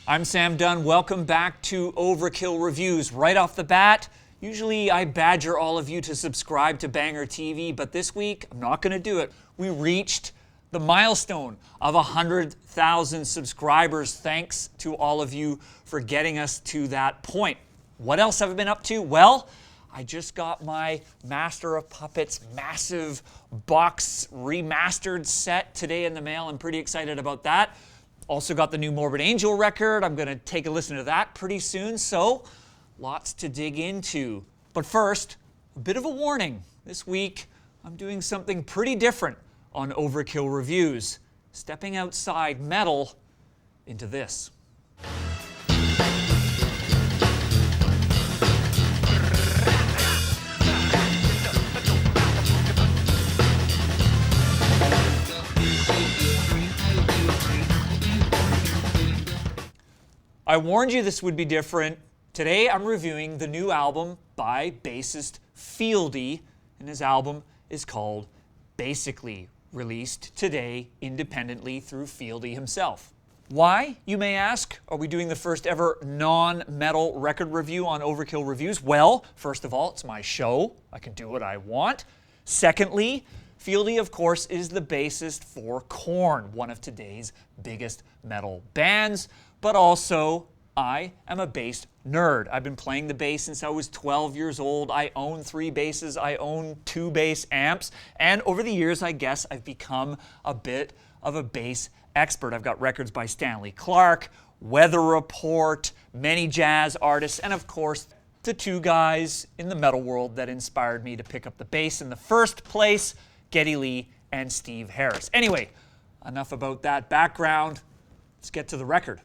I'm Sam Dunn. Welcome back to Overkill Reviews. Right off the bat, usually I badger all of you to subscribe to BangerTV, but this week I'm not going to do it. We reached the milestone of 100,000 subscribers. Thanks to all of you for getting us to that point. What else have I been up to? Well, I just got my Master of Puppets massive box remastered set today in the mail. I'm pretty excited about that. Also got the new Morbid Angel record. I'm going to take a listen to that pretty soon, so lots to dig into. But first, a bit of a warning. This week, I'm doing something pretty different on Overkill Reviews, stepping outside metal into this. I warned you this would be different. Today I'm reviewing the new album by bassist Fieldy, and his album is called Bassically, released today independently through Fieldy himself. Why, you may ask? Are we doing the first ever non-metal record review on Overkill Reviews? Well, first of all, it's my show. I can do what I want. Secondly, Fieldy, of course, is the bassist for Korn, one of today's biggest metal bands. But also, I am a bass nerd. I've been playing the bass since I was 12 years old. I own 3 basses. I own 2 bass amps. And over the years, I guess I've become a bit of a bass expert. I've got records by Stanley Clarke, Weather Report, many jazz artists, and of course, the 2 guys in the metal world that inspired me to pick up the bass in the first place, Geddy Lee and Steve Harris. Anyway, enough about that background. Let's get to the record.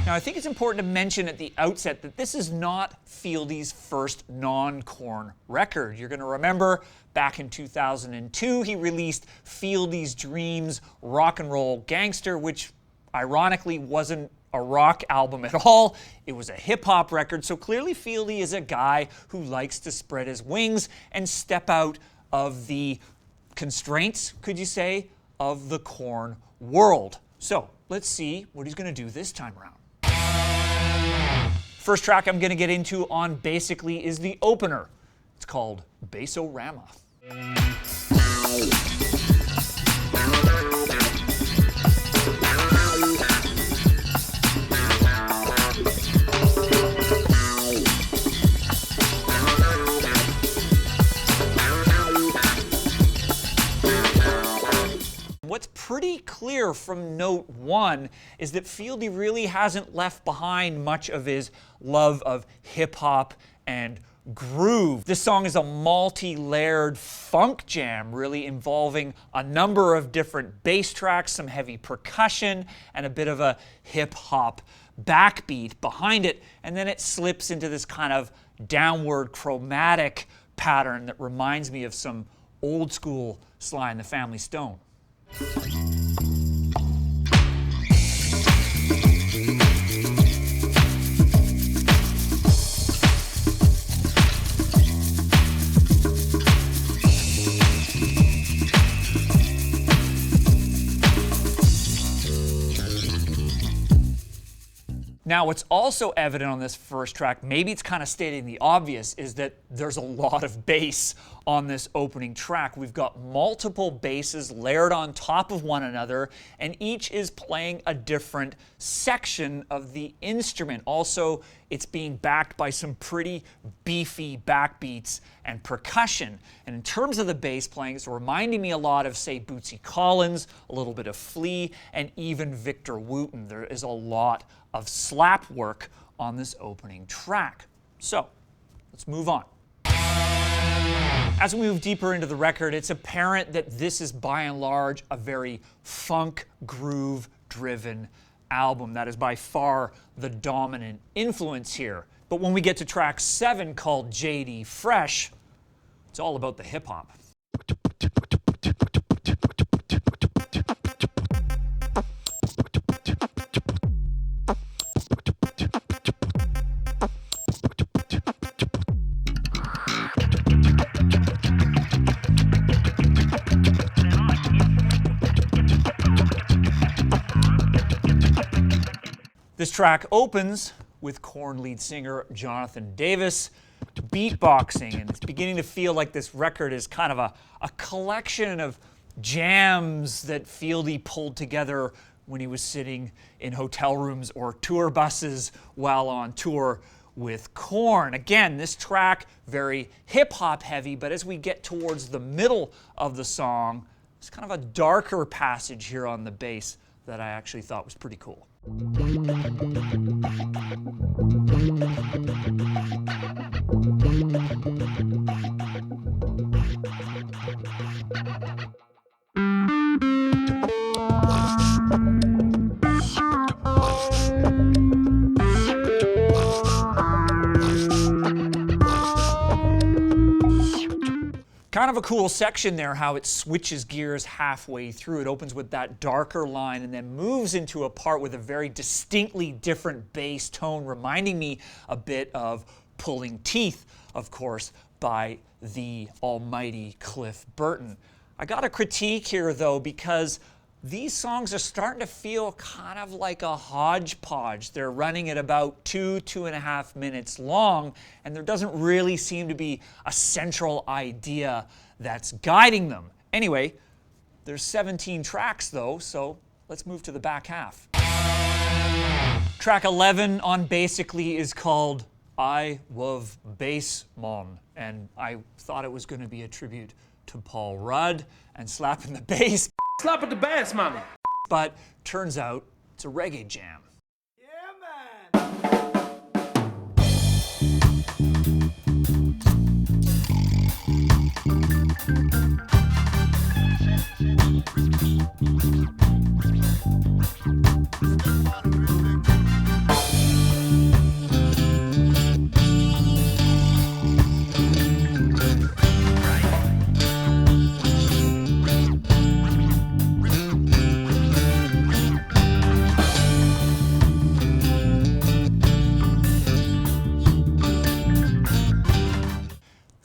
Now, I think it's important to mention at the outset that this is not Fieldy's first non-Korn record. You're going to remember back in 2002, he released Fieldy's Dreams Rock and Roll Gangster, which ironically wasn't a rock album at all. It was a hip-hop record, so clearly Fieldy is a guy who likes to spread his wings and step out of the constraints, could you say, of the Korn world. So, let's see what he's going to do this time around. First track I'm going to get into on Bassically is the opener. It's called Beso Rama. What's pretty clear from note 1 is that Fieldy really hasn't left behind much of his love of hip-hop and groove. This song is a multi-layered funk jam, really involving a number of different bass tracks, some heavy percussion, and a bit of a hip-hop backbeat behind it, and then it slips into this kind of downward chromatic pattern that reminds me of some old-school Sly and the Family Stone. Now, what's also evident on this first track, maybe it's kind of stating the obvious, is that there's a lot of bass on this opening track. We've got multiple basses layered on top of one another, and each is playing a different section of the instrument. Also, it's being backed by some pretty beefy backbeats and percussion. And in terms of the bass playing, it's reminding me a lot of, say, Bootsy Collins, a little bit of Flea, and even Victor Wooten. There is a lot of slap work on this opening track. So, let's move on. As we move deeper into the record, it's apparent that this is by and large a very funk groove driven album. That is by far the dominant influence here. But when we get to track 7 called JD Fresh, it's all about the hip hop. This track opens with Korn lead singer Jonathan Davis beatboxing, and it's beginning to feel like this record is kind of a collection of jams that Fieldy pulled together when he was sitting in hotel rooms or tour buses while on tour with Korn. Again, this track, very hip-hop heavy, but as we get towards the middle of the song, it's kind of a darker passage here on the bass that I actually thought was pretty cool. Kind of a cool section there, how it switches gears halfway through. It opens with that darker line and then moves into a part with a very distinctly different bass tone, reminding me a bit of Pulling Teeth, of course, by the almighty Cliff Burton. I got a critique here, though, because these songs are starting to feel kind of like a hodgepodge. They're running at about 2.5 minutes long, and there doesn't really seem to be a central idea that's guiding them. Anyway, there's 17 tracks, though, so let's move to the back half. Track 11 on Bassically is called I Love Bass Mon, and I thought it was going to be a tribute to Paul Rudd and slapping the bass. Slap at the bass, mommy. But turns out it's a reggae jam. Yeah,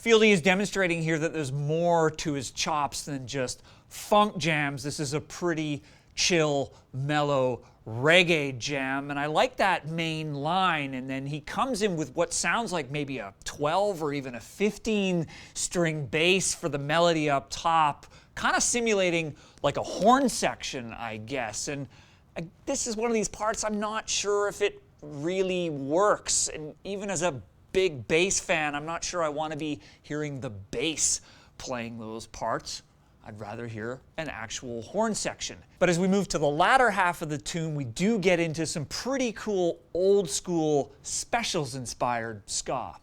Fieldy is demonstrating here that there's more to his chops than just funk jams. This is a pretty chill, mellow reggae jam, and I like that main line, and then he comes in with what sounds like maybe a 12 or even a 15 string bass for the melody up top, kind of simulating like a horn section, I guess. And this is one of these parts I'm not sure if it really works, and even as a big bass fan, I'm not sure I want to be hearing the bass playing those parts. I'd rather hear an actual horn section. But as we move to the latter half of the tune, we do get into some pretty cool old school Specials inspired ska.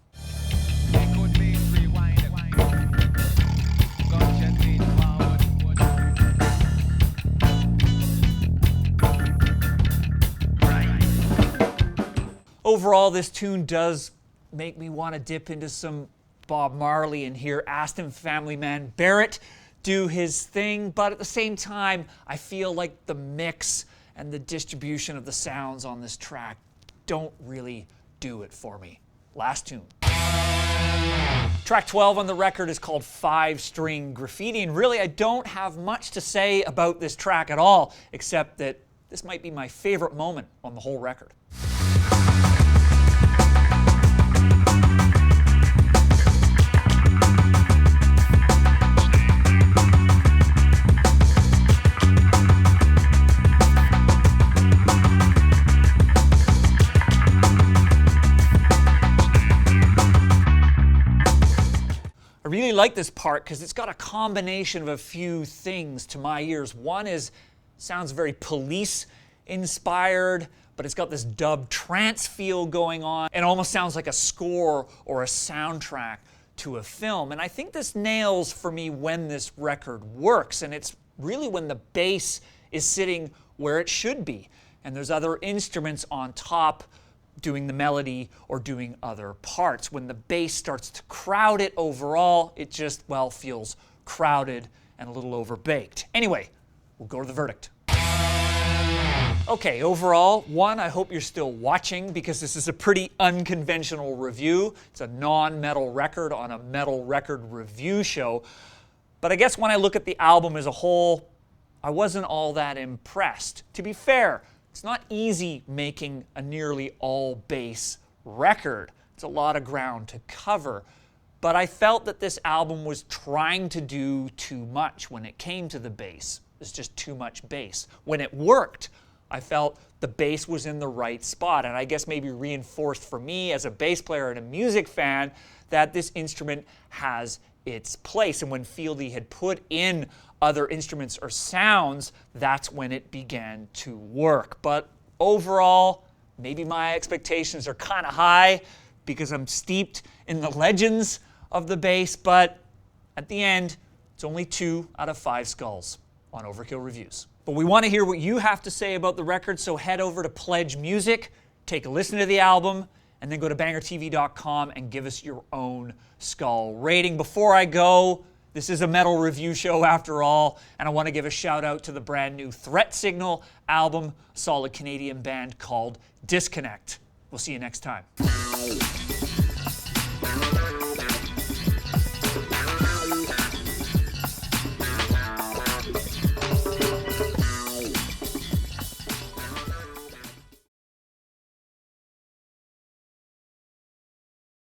Overall, this tune does make me want to dip into some Bob Marley and hear Aston Family Man Barrett do his thing, but at the same time, I feel like the mix and the distribution of the sounds on this track don't really do it for me. Last tune. Track 12 on the record is called 5-String Graffiti, and really I don't have much to say about this track at all, except that this might be my favorite moment on the whole record. I really like this part because it's got a combination of a few things to my ears. One is, sounds very Police inspired, but it's got this dub trance feel going on. It almost sounds like a score or a soundtrack to a film. And I think this nails for me when this record works. And it's really when the bass is sitting where it should be. And there's other instruments on top doing the melody or doing other parts. When the bass starts to crowd it overall, it just, well, feels crowded and a little overbaked. Anyway, we'll go to the verdict. Okay, overall, one, I hope you're still watching because this is a pretty unconventional review. It's a non-metal record on a metal record review show. But I guess when I look at the album as a whole, I wasn't all that impressed. To be fair, It's not easy making a nearly all bass record. It's a lot of ground to cover. But I felt that this album was trying to do too much when it came to the bass. There's just too much bass. When it worked, I felt the bass was in the right spot, and I guess maybe reinforced for me as a bass player and a music fan that this instrument has its place. And when Fieldy had put in other instruments or sounds, that's when it began to work. But overall, maybe my expectations are kind of high because I'm steeped in the legends of the bass, but at the end, it's only 2 out of 5 skulls on Overkill Reviews. But we want to hear what you have to say about the record, so head over to Pledge Music, take a listen to the album, and then go to BangerTV.com and give us your own skull rating. Before I go, this is a metal review show after all, and I want to give a shout out to the brand new Threat Signal album, a solid Canadian band called Disconnect. We'll see you next time.